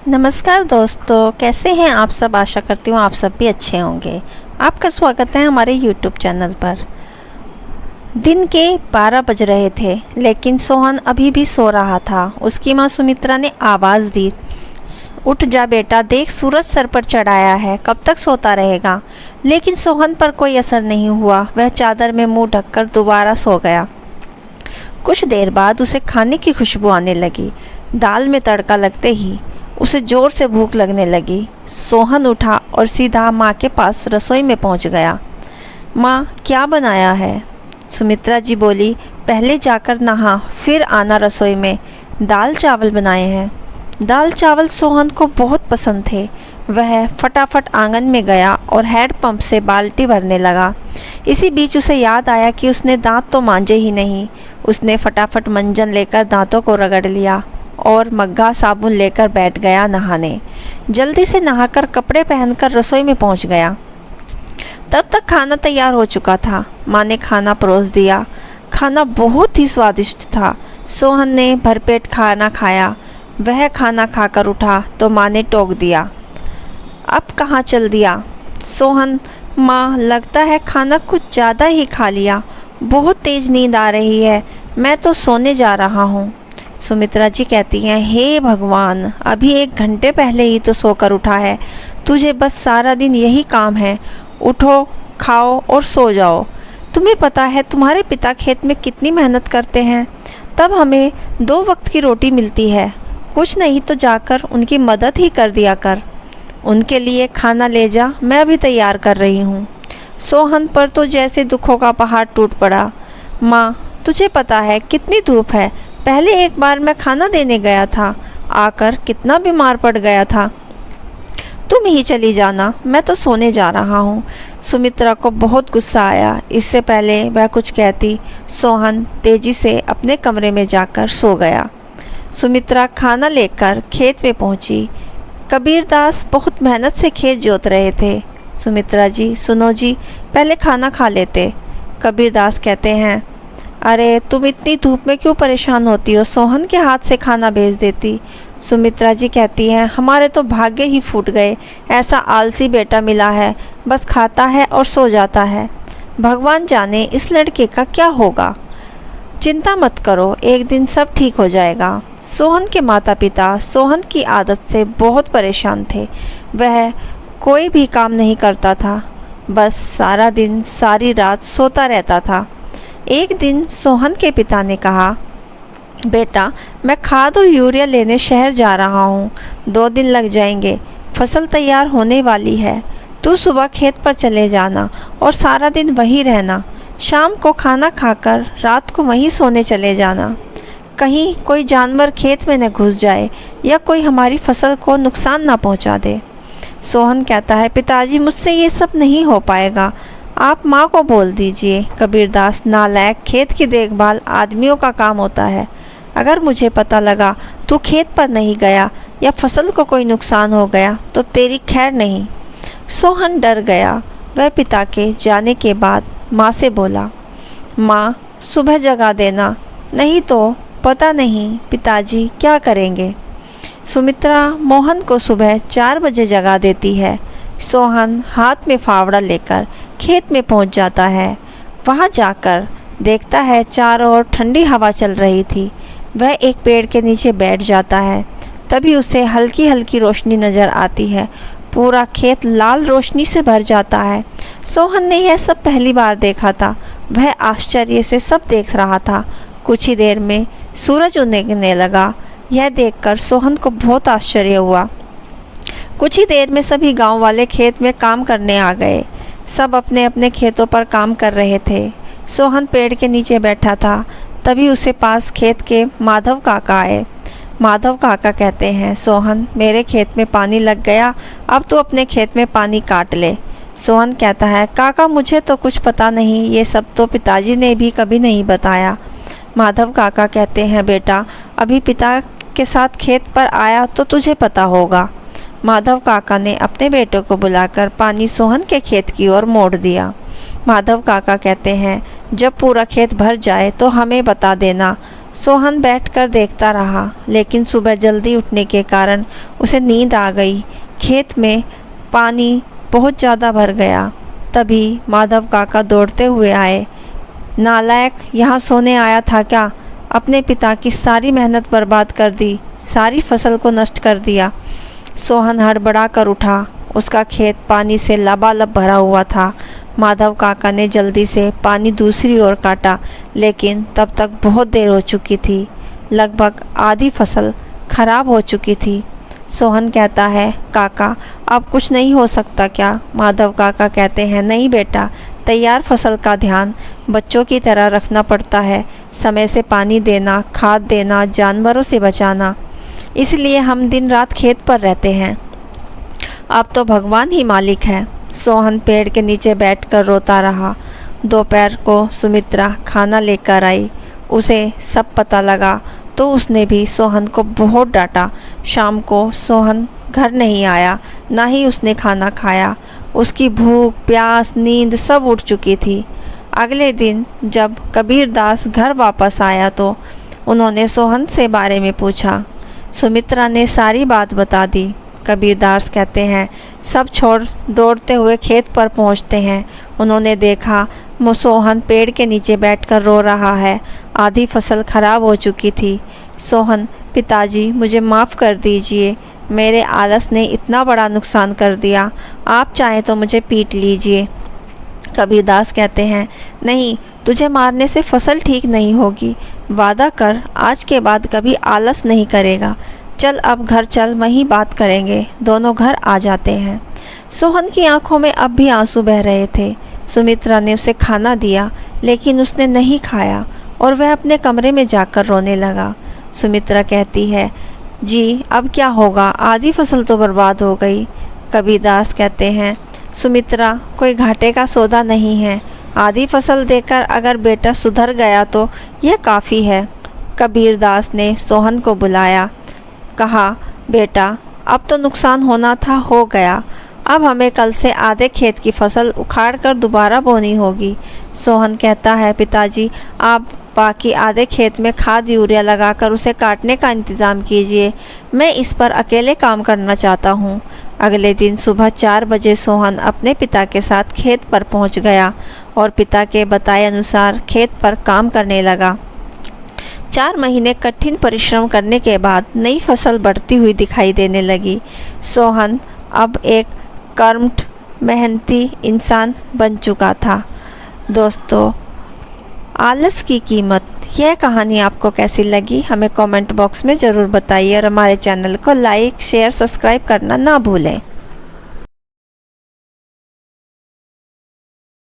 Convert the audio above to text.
नमस्कार दोस्तों, कैसे हैं आप सब। आशा करती हूँ आप सब भी अच्छे होंगे। आपका स्वागत है हमारे YouTube चैनल पर। दिन के 12 बज रहे थे, लेकिन सोहन अभी भी सो रहा था। उसकी माँ सुमित्रा ने आवाज़ दी, उठ जा बेटा, देख सूरज सर पर चढ़ाया है, कब तक सोता रहेगा। लेकिन सोहन पर कोई असर नहीं हुआ। वह चादर में मुंह ढककर दोबारा सो गया। कुछ देर बाद उसे खाने की खुशबू आने लगी। दाल में तड़का लगते ही उसे ज़ोर से भूख लगने लगी। सोहन उठा और सीधा माँ के पास रसोई में पहुँच गया। माँ, क्या बनाया है? सुमित्रा जी बोली, पहले जाकर नहा फिर आना रसोई में। दाल चावल बनाए हैं। दाल चावल सोहन को बहुत पसंद थे। वह फटाफट आंगन में गया और हैंडपंप से बाल्टी भरने लगा। इसी बीच उसे याद आया कि उसने दांत तो मांजे ही नहीं। उसने फटाफट मंजन लेकर दांतों को रगड़ लिया और मग्गा साबुन लेकर बैठ गया नहाने। जल्दी से नहाकर कपड़े पहनकर रसोई में पहुंच गया। तब तक खाना तैयार हो चुका था। माँ ने खाना परोस दिया। खाना बहुत ही स्वादिष्ट था। सोहन ने भरपेट खाना खाया। वह खाना खाकर उठा तो माँ ने टोक दिया, अब कहाँ चल दिया? सोहन, माँ, लगता है खाना कुछ ज़्यादा ही खा लिया। बहुत तेज़ नींद आ रही है, मैं तो सोने जा रहा हूँ। सुमित्रा जी कहती हैं, हे भगवान, अभी 1 घंटे पहले ही तो सोकर उठा है। तुझे बस सारा दिन यही काम है, उठो, खाओ और सो जाओ। तुम्हें पता है तुम्हारे पिता खेत में कितनी मेहनत करते हैं, तब हमें 2 वक्त की रोटी मिलती है। कुछ नहीं तो जाकर उनकी मदद ही कर दिया कर। उनके लिए खाना ले जा, मैं अभी तैयार कर रही हूँ। सोहन पर तो जैसे दुखों का पहाड़ टूट पड़ा। माँ, तुझे पता है कितनी धूप है। पहले एक बार मैं खाना देने गया था, आकर कितना बीमार पड़ गया था। तुम ही चली जाना, मैं तो सोने जा रहा हूँ। सुमित्रा को बहुत गुस्सा आया। इससे पहले वह कुछ कहती, सोहन तेजी से अपने कमरे में जाकर सो गया। सुमित्रा खाना लेकर खेत में पहुँची। कबीरदास बहुत मेहनत से खेत जोत रहे थे। सुमित्रा जी, सुनो जी, पहले खाना खा लेते। कबीरदास कहते हैं, अरे तुम इतनी धूप में क्यों परेशान होती हो, सोहन के हाथ से खाना भेज देती। सुमित्रा जी कहती हैं, हमारे तो भाग्य ही फूट गए। ऐसा आलसी बेटा मिला है, बस खाता है और सो जाता है। भगवान जाने इस लड़के का क्या होगा। चिंता मत करो, एक दिन सब ठीक हो जाएगा। सोहन के माता पिता सोहन की आदत से बहुत परेशान थे। वह कोई भी काम नहीं करता था, बस सारा दिन सारी रात सोता रहता था। एक दिन सोहन के पिता ने कहा, बेटा, मैं खाद और यूरिया लेने शहर जा रहा हूँ। 2 दिन लग जाएंगे, फसल तैयार होने वाली है। तू सुबह खेत पर चले जाना और सारा दिन वहीं रहना। शाम को खाना खाकर रात को वहीं सोने चले जाना। कहीं कोई जानवर खेत में न घुस जाए या कोई हमारी फसल को नुकसान ना पहुँचा दे। सोहन कहता है, पिताजी, मुझसे ये सब नहीं हो पाएगा, आप माँ को बोल दीजिए। कबीरदास, नालायक, खेत की देखभाल आदमियों का काम होता है। अगर मुझे पता लगा तू खेत पर नहीं गया या फसल को कोई नुकसान हो गया तो तेरी खैर नहीं। सोहन डर गया। वह पिता के जाने के बाद माँ से बोला, माँ, सुबह जगा देना, नहीं तो पता नहीं पिताजी क्या करेंगे। सुमित्रा मोहन को सुबह 4 बजे जगा देती है। सोहन हाथ में फावड़ा लेकर खेत में पहुंच जाता है। वहां जाकर देखता है चारों ओर ठंडी हवा चल रही थी। वह एक पेड़ के नीचे बैठ जाता है। तभी उसे हल्की हल्की रोशनी नज़र आती है। पूरा खेत लाल रोशनी से भर जाता है। सोहन ने यह सब पहली बार देखा था। वह आश्चर्य से सब देख रहा था। कुछ ही देर में सूरज उगने लगा। यह देखकर सोहन को बहुत आश्चर्य हुआ। कुछ ही देर में सभी गांव वाले खेत में काम करने आ गए। सब अपने अपने खेतों पर काम कर रहे थे। सोहन पेड़ के नीचे बैठा था। तभी उसे पास खेत के माधव काका आए। माधव काका कहते हैं, सोहन, मेरे खेत में पानी लग गया, अब तू अपने खेत में पानी काट ले। सोहन कहता है, काका, मुझे तो कुछ पता नहीं, ये सब तो पिताजी ने भी कभी नहीं बताया। माधव काका कहते हैं, बेटा, अभी पिता के साथ खेत पर आया तो तुझे पता होगा। माधव काका ने अपने बेटे को बुलाकर पानी सोहन के खेत की ओर मोड़ दिया। माधव काका कहते हैं, जब पूरा खेत भर जाए तो हमें बता देना, सोहन बैठकर देखता रहा, लेकिन सुबह जल्दी उठने के कारण उसे नींद आ गई। खेत में पानी बहुत ज़्यादा भर गया। तभी माधव काका दौड़ते हुए आए। नालायक, यहाँ सोने आया था क्या? अपने पिता की सारी मेहनत बर्बाद कर दी, सारी फसल को नष्ट कर दिया। सोहन हड़बड़ा कर उठा। उसका खेत पानी से लबालब भरा हुआ था। माधव काका ने जल्दी से पानी दूसरी ओर काटा, लेकिन तब तक बहुत देर हो चुकी थी। लगभग आधी फसल खराब हो चुकी थी। सोहन कहता है, काका अब कुछ नहीं हो सकता क्या? माधव काका कहते हैं, नहीं बेटा, तैयार फसल का ध्यान बच्चों की तरह रखना पड़ता है। समय से पानी देना, खाद देना, जानवरों से बचाना, इसलिए हम दिन रात खेत पर रहते हैं। अब तो भगवान ही मालिक है। सोहन पेड़ के नीचे बैठकर रोता रहा। दोपहर को सुमित्रा खाना लेकर आई। उसे सब पता लगा तो उसने भी सोहन को बहुत डांटा। शाम को सोहन घर नहीं आया, ना ही उसने खाना खाया। उसकी भूख, प्यास, नींद सब उड़ चुकी थी। अगले दिन जब कबीरदास घर वापस आया तो उन्होंने सोहन से बारे में पूछा। सुमित्रा ने सारी बात बता दी। कबीरदास कहते हैं, सब छोड़ दौड़ते हुए खेत पर पहुंचते हैं। उन्होंने देखा सोहन पेड़ के नीचे बैठकर रो रहा है। आधी फसल खराब हो चुकी थी। सोहन, पिताजी मुझे माफ़ कर दीजिए, मेरे आलस ने इतना बड़ा नुकसान कर दिया। आप चाहें तो मुझे पीट लीजिए। कबीरदास कहते हैं, नहीं, तुझे मारने से फसल ठीक नहीं होगी। वादा कर, आज के बाद कभी आलस नहीं करेगा। चल अब घर चल, वहीं बात करेंगे। दोनों घर आ जाते हैं। सोहन की आंखों में अब भी आंसू बह रहे थे। सुमित्रा ने उसे खाना दिया, लेकिन उसने नहीं खाया और वह अपने कमरे में जाकर रोने लगा। सुमित्रा कहती है, जी अब क्या होगा, आधी फसल तो बर्बाद हो गई। कबीरदास कहते हैं, सुमित्रा कोई घाटे का सौदा नहीं है। आधी फसल देकर अगर बेटा सुधर गया तो यह काफ़ी है। कबीरदास ने सोहन को बुलाया। कहा, बेटा अब तो नुकसान होना था, हो गया। अब हमें कल से आधे खेत की फसल उखाड़ कर दोबारा बोनी होगी। सोहन कहता है, पिताजी आप बाकी आधे खेत में खाद यूरिया लगाकर उसे काटने का इंतज़ाम कीजिए। मैं इस पर अकेले काम करना चाहता हूँ। अगले दिन सुबह 4 बजे सोहन अपने पिता के साथ खेत पर पहुँच गया और पिता के बताए अनुसार खेत पर काम करने लगा। 4 महीने कठिन परिश्रम करने के बाद नई फसल बढ़ती हुई दिखाई देने लगी। सोहन अब एक कर्मठ, मेहनती इंसान बन चुका था। दोस्तों, आलस की कीमत, यह कहानी आपको कैसी लगी हमें कमेंट बॉक्स में ज़रूर बताइए और हमारे चैनल को लाइक, शेयर, सब्सक्राइब करना ना भूलें।